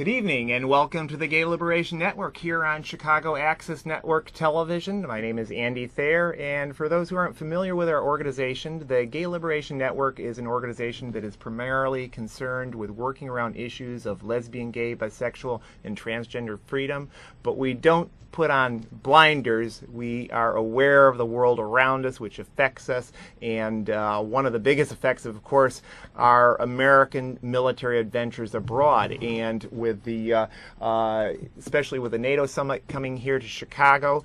Good evening and welcome to the Gay Liberation Network here on Chicago Access Network Television. My name is Andy Thayer, and for those who aren't familiar with our organization, the Gay Liberation Network is an organization that is primarily concerned with working around issues of lesbian, gay, bisexual, and transgender freedom, but we don't put on blinders. We are aware of the world around us, which affects us, and one of the biggest effects, of course, are American military adventures abroad. And with the, especially with the NATO summit coming here to Chicago,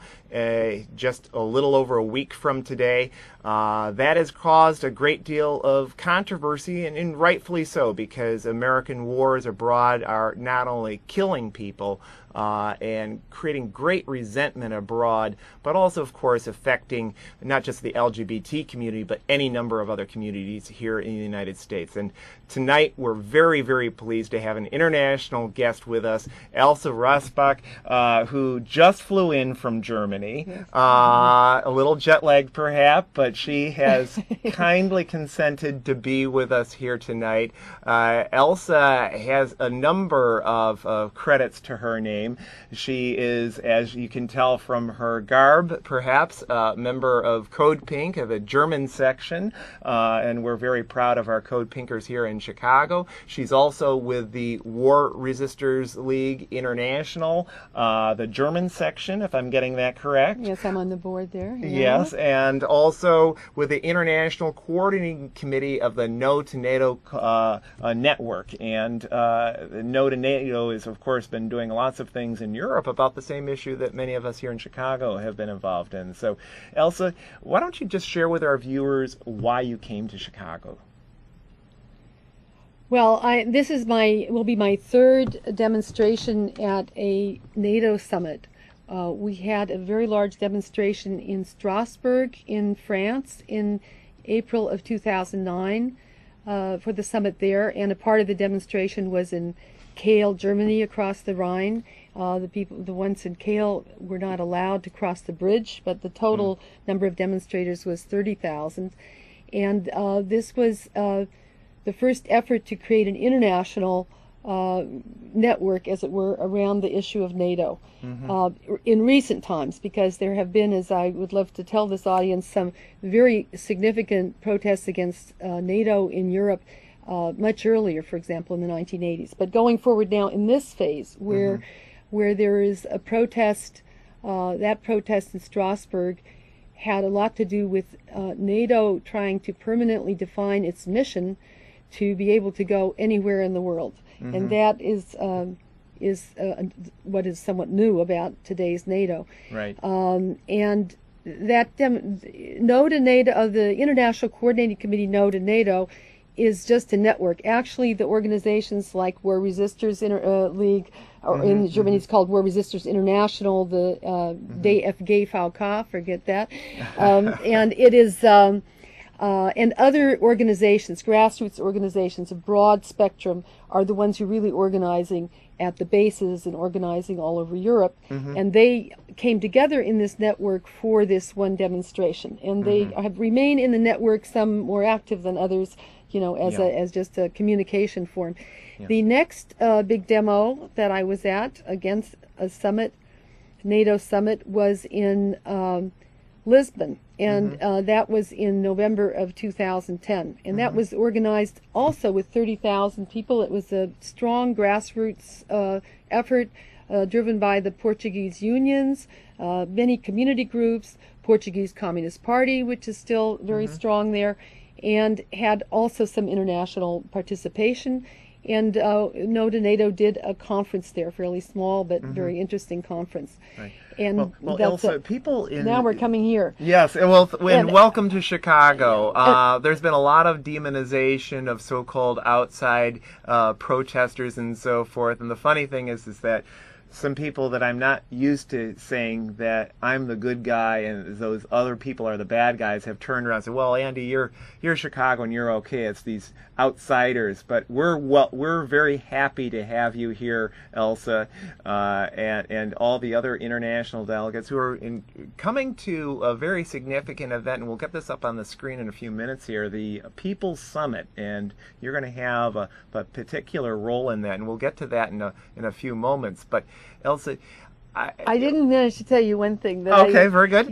just a little over a week from today, that has caused a great deal of controversy, and rightfully so, because American wars abroad are not only killing people and creating great resentment abroad, but also, of course, affecting not just the LGBT community, but any number of other communities here in the United States. And tonight, we're very, very pleased to have an international guest with us, Elsa Rassbach, who just flew in from Germany. Yes. A little jet-lagged, perhaps, but she has kindly consented to be with us here tonight. Elsa has a number of credits to her name. She is, as you can tell from her garb, perhaps, a member of Code Pink, of the German section, and we're very proud of our Code Pinkers here in Chicago. She's also with the War Resisters League International, the German section, if I'm getting that correct. Yes, I'm on the board there. Yeah. Yes, and also with the International Coordinating Committee of the NATO network. And NATO has, of course, been doing lots of things in Europe about the same issue that many of us here in Chicago have been involved in. So, Elsa, why don't you just share with our viewers why you came to Chicago? Well, this is will be my third demonstration at a NATO summit. We had a very large demonstration in Strasbourg in France in April of 2009 for the summit there, and a part of the demonstration was in Kiel, Germany, across the Rhine. The ones in Kiel were not allowed to cross the bridge, but the total number of demonstrators was 30,000. And this was the first effort to create an international network, as it were, around the issue of NATO in recent times, because there have been, as I would love to tell this audience, some very significant protests against NATO in Europe much earlier, for example, in the 1980s. But going forward now in this phase, where there is a protest, that protest in Strasbourg had a lot to do with NATO trying to permanently define its mission to be able to go anywhere in the world. And that is what is somewhat new about today's NATO. Right. And that No to NATO, the International Coordinating Committee No to NATO, is just a network. Actually, the organizations like War Resisters League, or in Germany it's called War Resisters International, the DFG-VK, forget that, and it is, and other organizations, grassroots organizations, a broad spectrum, are the ones who are really organizing at the bases and organizing all over Europe. And they came together in this network for this one demonstration. And they have remained in the network, some more active than others, you know, as just a communication form. The next big demo that I was at against a summit, NATO summit, was in Lisbon, and that was in November of 2010, and that was organized also with 30,000 people. It was a strong grassroots effort driven by the Portuguese unions, many community groups, Portuguese Communist Party, which is still very strong there, and had also some international participation. And No to NATO did a conference there, fairly small but very interesting conference. Right. And well Elsa, people in... Now we're coming here. Yes, well, and welcome to Chicago. There's been a lot of demonization of so-called outside protesters and so forth. And the funny thing is that some people that I'm not used to saying that I'm the good guy and those other people are the bad guys have turned around and said, well, Andy, you're Chicago and you're okay. It's these outsiders, but we're very happy to have you here, Elsa, and all the other international delegates who are coming to a very significant event, and we'll get this up on the screen in a few minutes here, the People's Summit, and you're going to have a particular role in that, and we'll get to that in a few moments. But Elsa, I didn't manage to tell you one thing. Very good.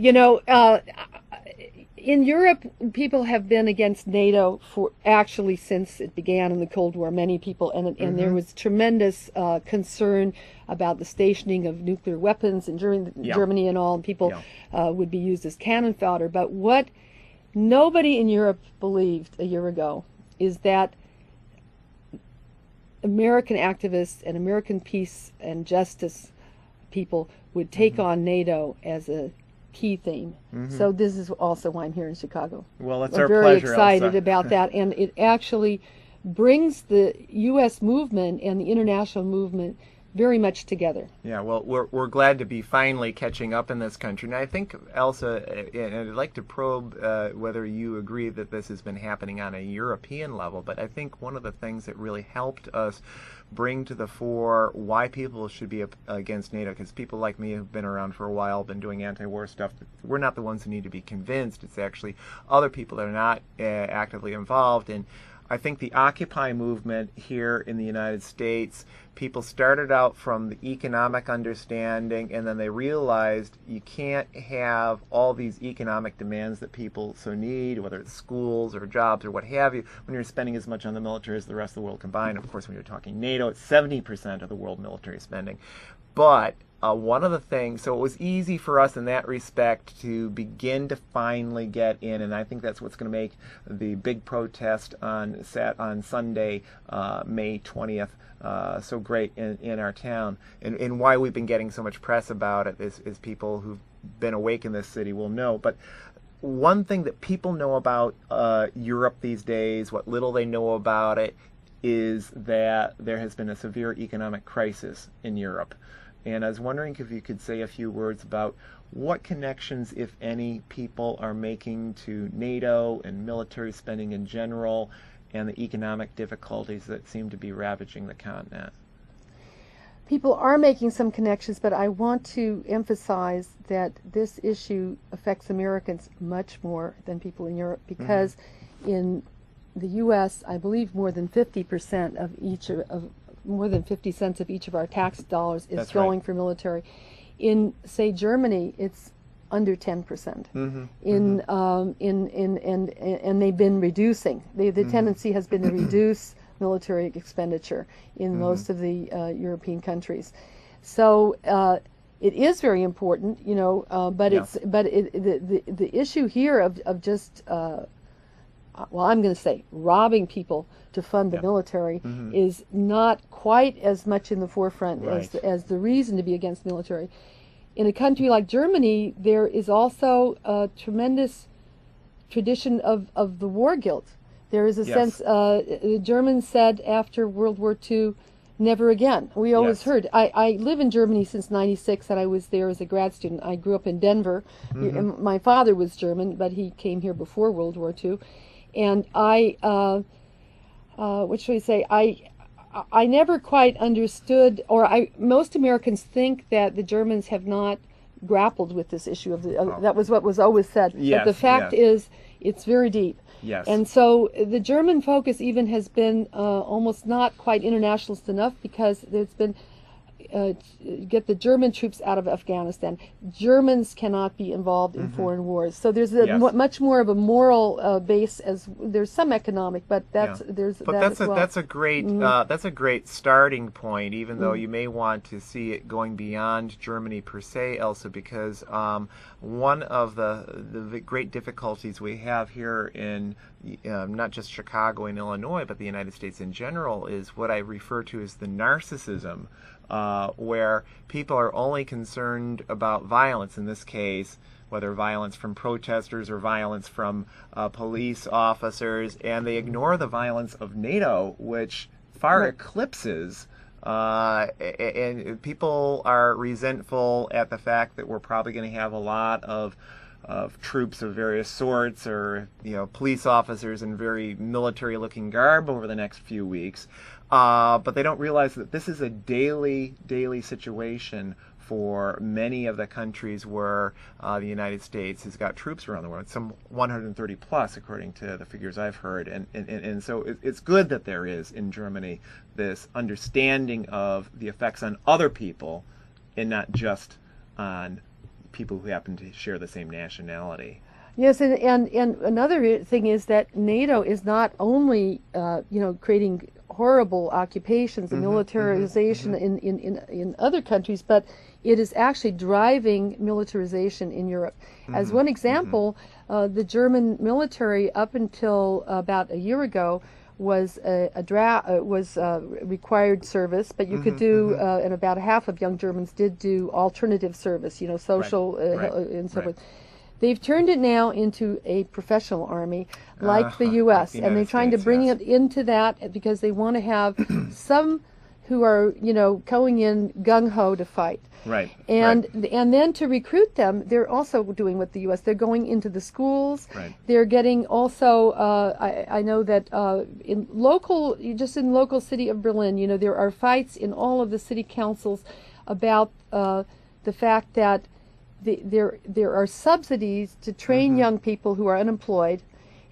In Europe, people have been against NATO for actually since it began in the Cold War. Many people, and there was tremendous concern about the stationing of nuclear weapons in Germany and all. And people would be used as cannon fodder. But what nobody in Europe believed a year ago is that American activists and American peace and justice people would take on NATO as a key theme. So this is also why I'm here in Chicago. Well, it's I'm our very pleasure, excited Elsa. about that, and it actually brings the U.S. movement and the international movement very much together. Yeah, well, we're glad to be finally catching up in this country. And I think, Elsa, and I'd like to probe whether you agree that this has been happening on a European level, but I think one of the things that really helped us bring to the fore why people should be against NATO, because people like me who've been around for a while, been doing anti-war stuff, we're not the ones who need to be convinced. It's actually other people that are not actively involved. And I think the Occupy movement here in the United States, people started out from the economic understanding, and then they realized you can't have all these economic demands that people so need, whether it's schools or jobs or what have you, when you're spending as much on the military as the rest of the world combined. Of course, when you're talking NATO, it's 70% of the world military spending. But one of the things, so it was easy for us in that respect to begin to finally get in, and I think that's what's going to make the big protest on Sunday, May 20th, so great in our town, and why we've been getting so much press about it is people who've been awake in this city will know. But one thing that people know about Europe these days, what little they know about it, is that there has been a severe economic crisis in Europe. And I was wondering if you could say a few words about what connections, if any, people are making to NATO and military spending in general and the economic difficulties that seem to be ravaging the continent. People are making some connections, but I want to emphasize that this issue affects Americans much more than people in Europe, because in the U.S., I believe more than 50% of more than 50 cents of each of our tax dollars is going for military. In, say, Germany, it's under 10%. And they've been reducing. The tendency has been to reduce military expenditure in most of the European countries. So it is very important, but the issue here of just I'm going to say robbing people to fund the military is not quite as much in the forefront as the reason to be against the military. In a country like Germany, there is also a tremendous tradition of the war guilt. There is a sense, the Germans said after World War II, never again. We always heard. I live in Germany since '96, and I was there as a grad student. I grew up in Denver. My father was German, but he came here before World War II. And what should I say? I never quite understood, most Americans think that the Germans have not grappled with this issue that was what was always said. But the fact is, it's very deep. Yes. And so the German focus even has been almost not quite internationalist enough, because there's been get the German troops out of Afghanistan. Germans cannot be involved in foreign wars. So there's much more of a moral base, as there's some economic, but that's a great starting point. Even though you may want to see it going beyond Germany per se, Elsa, because one of the great difficulties we have here in not just Chicago and Illinois, but the United States in general, is what I refer to as the narcissism, where people are only concerned about violence, in this case, whether violence from protesters or violence from police officers, and they ignore the violence of NATO, which far eclipses and people are resentful at the fact that we're probably going to have a lot of troops of various sorts, or police officers in very military-looking garb over the next few weeks. But they don't realize that this is a daily situation for many of the countries where the United States has got troops around the world, some 130 plus, according to the figures I've heard. And so it's good that there is, in Germany, this understanding of the effects on other people and not just on people who happen to share the same nationality. Yes, and another thing is that NATO is not only creating horrible occupations and militarization in other countries, but it is actually driving militarization in Europe. As one example, the German military, up until about a year ago, was required service, but you could do, and about half of young Germans did do alternative service, social and so forth. They've turned it now into a professional army, like the U.S., and they're trying to bring it into that because they want to have some who are, going in gung-ho to fight. Right. And then to recruit them, they're also doing what the U.S. They're going into the schools. Right. They're getting also. I know that in local city of Berlin, there are fights in all of the city councils about the fact that there are subsidies to train young people who are unemployed,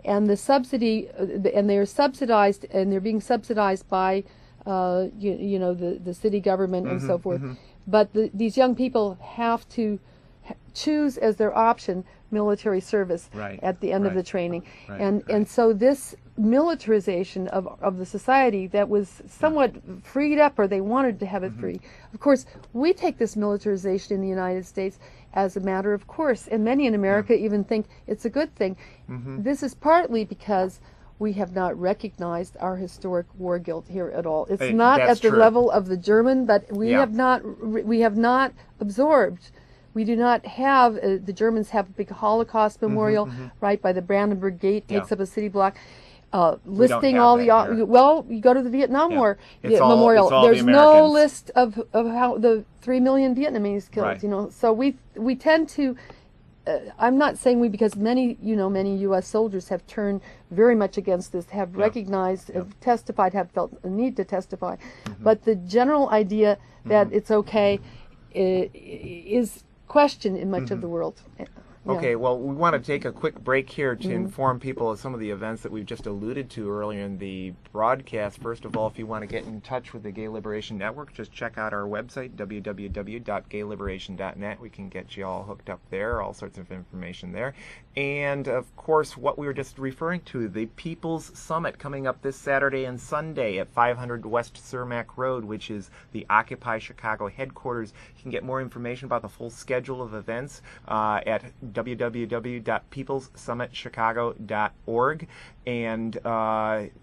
and the subsidy and they're subsidized, and they're being subsidized by the city government and so forth. But these young people have to choose as their option military service at the end of the training. And so this militarization of the society that was somewhat freed up, or they wanted to have it free. Of course, we take this militarization in the United States as a matter of course, and many in America even think it's a good thing. This is partly because we have not recognized our historic war guilt here at all. It's not at the level of the German, but we have not absorbed. We do not have, the Germans have a big Holocaust memorial right by the Brandenburg Gate, takes up a city block, listing all the, you go to the Vietnam War memorial. There's no list of how the 3 million Vietnamese killed, So we tend to, I'm not saying we, because many U.S. soldiers have turned very much against this, have recognized, have testified, have felt a need to testify. But the general idea that it's okay is questioned in much of the world. Okay, well, we want to take a quick break here to inform people of some of the events that we've just alluded to earlier in the broadcast. First of all, if you want to get in touch with the Gay Liberation Network, just check out our website, www.gayliberation.net. We can get you all hooked up there, all sorts of information there. And, of course, what we were just referring to, the People's Summit coming up this Saturday and Sunday at 500 West Cermak Road, which is the Occupy Chicago headquarters. You can get more information about the full schedule of events at www.peoplessummitchicago.org. And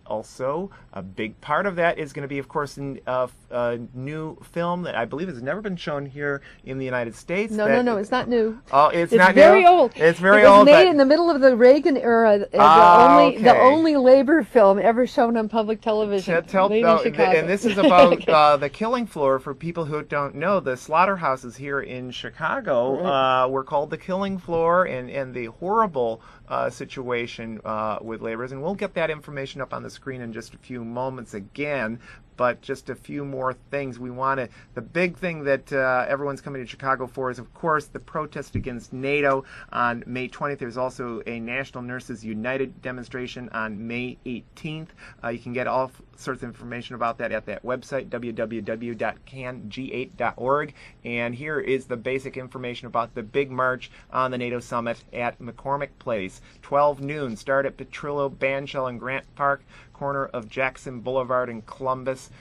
also, a big part of that is going to be, of course, a new film that I believe has never been shown here in the United States. No, it's not new. Oh, it's not new? Very old. It's very old. It was made in the middle of the Reagan era. The only labor film ever shown on public television. And this is about the killing floor. For people who don't know, the slaughterhouses here in Chicago were called the killing floor, and the horrible situation with laborers. And we'll get that information up on the screen in just a few moments again. But just a few more things. The big thing that everyone's coming to Chicago for is, of course, the protest against NATO on May 20th. There's also a National Nurses United demonstration on May 18th. You can get all sorts of information about that at that website, www.cang8.org. And here is the basic information about the big march on the NATO summit at McCormick Place. 12 noon, start at Petrillo, Banshell, and Grant Park, corner of Jackson Boulevard and Columbus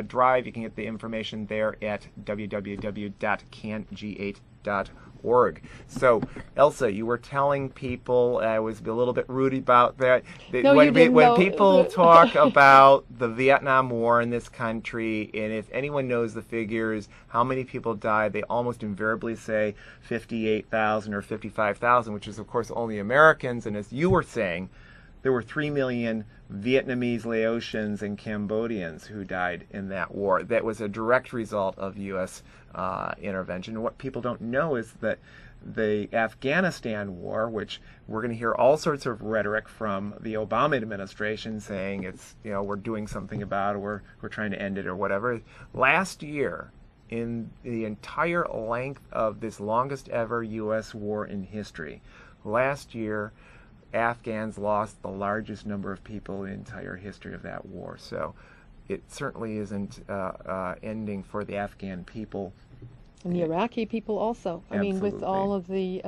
Drive. You can get the information there at www.cang8.org. So, Elsa, you were telling people, I was a little bit rude about that. When people talk about the Vietnam War in this country, and if anyone knows the figures, how many people died, they almost invariably say 58,000 or 55,000, which is, of course, only Americans. And as you were saying, there were 3 million Vietnamese, Laotians, and Cambodians who died in that war. That was a direct result of U.S. Intervention. What people don't know is that the Afghanistan war, which we're going to hear all sorts of rhetoric from the Obama administration saying it's, we're doing something about it, we're trying to end it or whatever. Last year, in the entire length of this longest ever U.S. war in history, last year, Afghans lost the largest number of people in the entire history of that war. So it certainly isn't ending for the Afghan people. And the Iraqi people also. I mean, with Absolutely. all of the,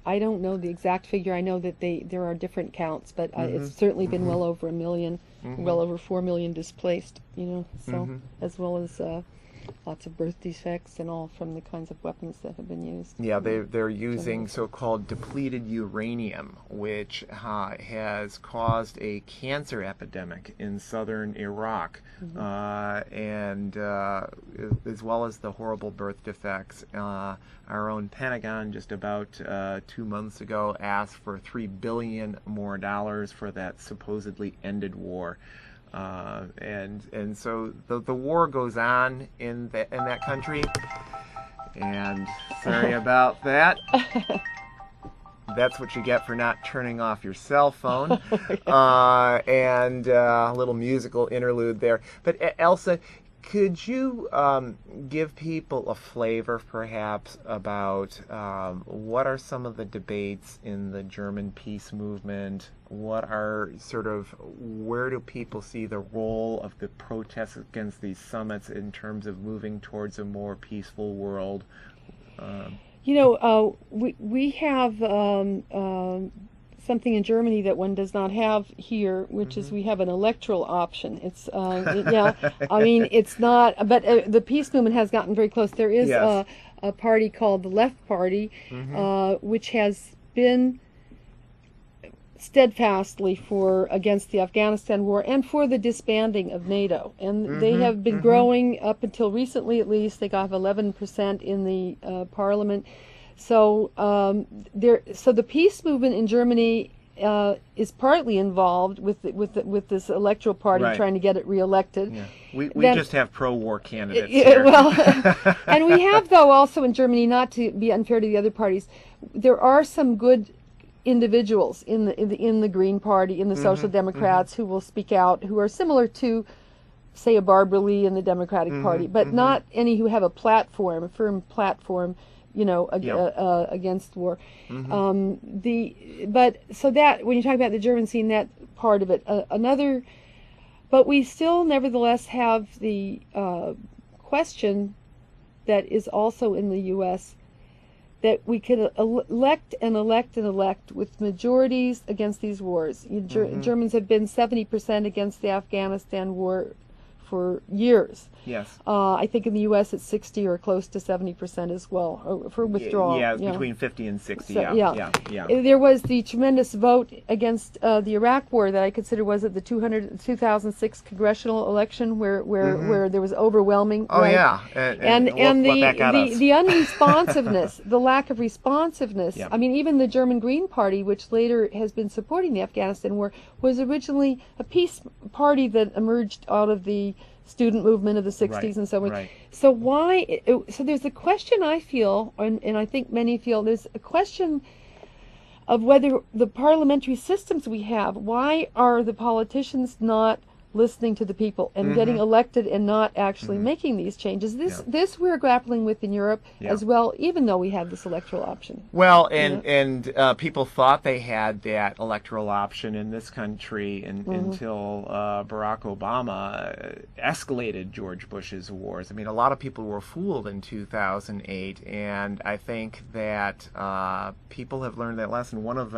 I don't know the exact figure. I know that there are different counts, but it's certainly been well over 1 million, well over 4 million displaced, so as well as lots of birth defects and all from the kinds of weapons that have been used. Yeah, they're using so-called depleted uranium, which has caused a cancer epidemic in southern Iraq, and as well as the horrible birth defects. Our own Pentagon just about 2 months ago asked for $3 billion more for that supposedly ended war. And so the war goes on in that country, and sorry about that. That's what you get for not turning off your cell phone. And a little musical interlude there. But Elsa, could you give people a flavor, perhaps, about what are some of the debates in the German peace movement? What are where do people see the role of the protests against these summits in terms of moving towards a more peaceful world? We have something in Germany that one does not have here, which is we have an electoral option. It's I mean, it's not, but the peace movement has gotten very close. There is a party called the Left Party, which has been steadfastly against the Afghanistan war and for the disbanding of NATO, and they have been growing up until recently. At least they got 11% in the parliament. So so the peace movement in Germany is partly involved with this electoral party trying to get it reelected. Yeah. We just have pro-war candidates here. Well, and we have, though, also in Germany, not to be unfair to the other parties, there are some good individuals in the Green Party, in the Social Democrats, who will speak out, who are similar to, say, a Barbara Lee in the Democratic Party, but not any who have a firm platform, against war. But so that when you talk about the German scene, that part of it, but we still nevertheless have the question that is also in the U.S. that we could elect with majorities against these wars. Germans have been 70% against the Afghanistan war for years. Yes. I think in the U.S. it's 60 or close to 70% as well for withdrawal. Yeah, it's between 50 and 60. So, yeah. There was the tremendous vote against the Iraq war that I consider was at the 2006 congressional election where there was overwhelming. Oh right? yeah, and the unresponsiveness, the lack of responsiveness. Yeah. I mean, even the German Green Party, which later has been supporting the Afghanistan war, was originally a peace party that emerged out of the student movement of the 60s and so on. Right. So so there's a question, I feel, and I think many feel, there's a question of whether the parliamentary systems we have, why are the politicians not listening to the people and getting elected and not actually making these changes? This we're grappling with in Europe as well, even though we have this electoral option. Well, and people thought they had that electoral option in this country until Barack Obama escalated George Bush's wars. I mean, a lot of people were fooled in 2008, and I think that people have learned that lesson. One of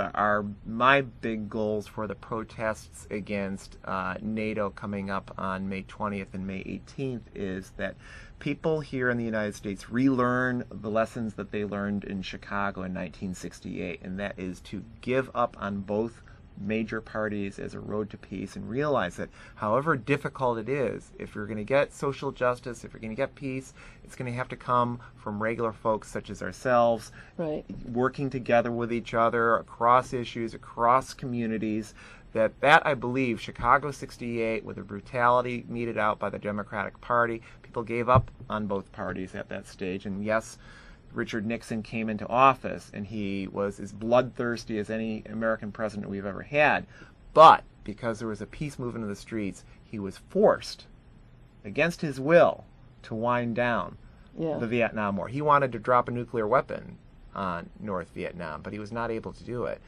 my big goals for the protests against NATO coming up on May 20th and May 18th is that people here in the United States relearn the lessons that they learned in Chicago in 1968, and that is to give up on both major parties as a road to peace, and realize that however difficult it is, if you're going to get social justice, if you're going to get peace, it's going to have to come from regular folks such as ourselves, Right. working together with each other across issues, across communities. That I believe, Chicago 68, with the brutality meted out by the Democratic Party, people gave up on both parties at that stage. And yes, Richard Nixon came into office, and he was as bloodthirsty as any American president we've ever had. But because there was a peace movement in the streets, he was forced, against his will, to wind down the Vietnam War. He wanted to drop a nuclear weapon on North Vietnam, but he was not able to do it.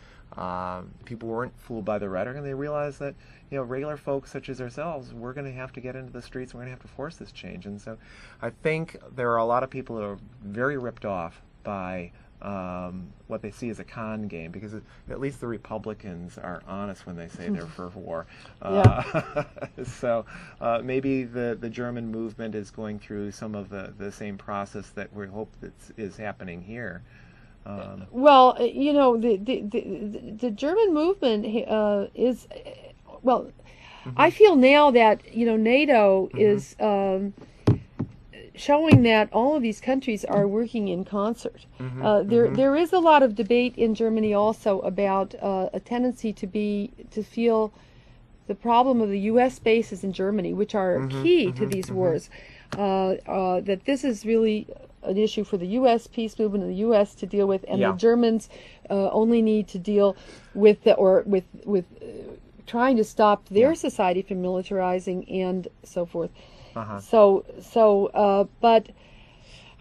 People weren't fooled by the rhetoric, and they realized that, regular folks such as ourselves, we're going to have to get into the streets, and we're going to have to force this change. And so I think there are a lot of people who are very ripped off by what they see as a con game, because at least the Republicans are honest when they say they're for war. So maybe the German movement is going through some of the same process that we hope that is happening here. Well, the German movement is, well, I feel now that, NATO is showing that all of these countries are working in concert. There is a lot of debate in Germany also about a tendency to feel the problem of the U.S. bases in Germany, which are key to these wars, that this is really an issue for the U.S. peace movement in the U.S. to deal with, and the Germans only need to deal with with trying to stop their society from militarizing and so forth. But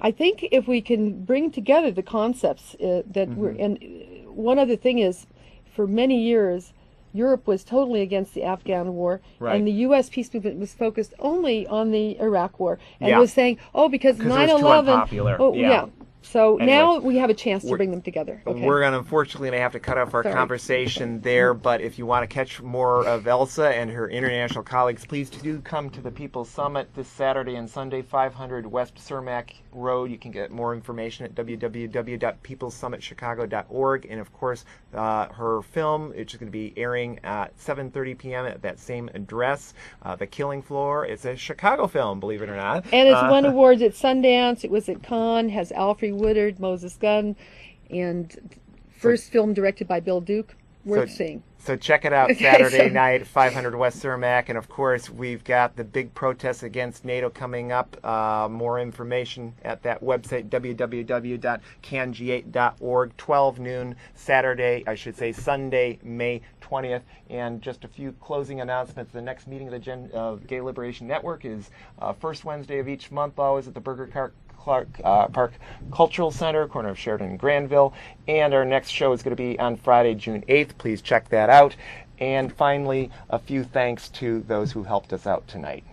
I think if we can bring together the concepts that and one other thing is, for many years, Europe was totally against the Afghan war, and the U.S. peace movement was focused only on the Iraq war, and was saying, because 9/11, So anyway, now we have a chance to bring them together. Okay. We're going to unfortunately have to cut off our conversation there, but if you want to catch more of Elsa and her international colleagues, please do come to the People's Summit this Saturday and Sunday, 500 West Cermak Road. You can get more information at www.peoplessummitchicago.org. And of course, her film, it's going to be airing at 7:30 p.m. at that same address, The Killing Floor. It's a Chicago film, believe it or not. And it's won awards at Sundance. It was at Cannes, has Alfred Woodard, Moses Gunn, and first film directed by Bill Duke. Worth seeing. So check it out Saturday night, 500 West Cermak. And of course, we've got the big protests against NATO coming up. More information at that website, www.can8.org, 12 noon Sunday, May 20th. And just a few closing announcements. The next meeting of the Gay Liberation Network is first Wednesday of each month, always at the Burger Clark Park Cultural Center, corner of Sheridan and Granville. And our next show is going to be on Friday, June 8th. Please check that out. And finally, a few thanks to those who helped us out tonight.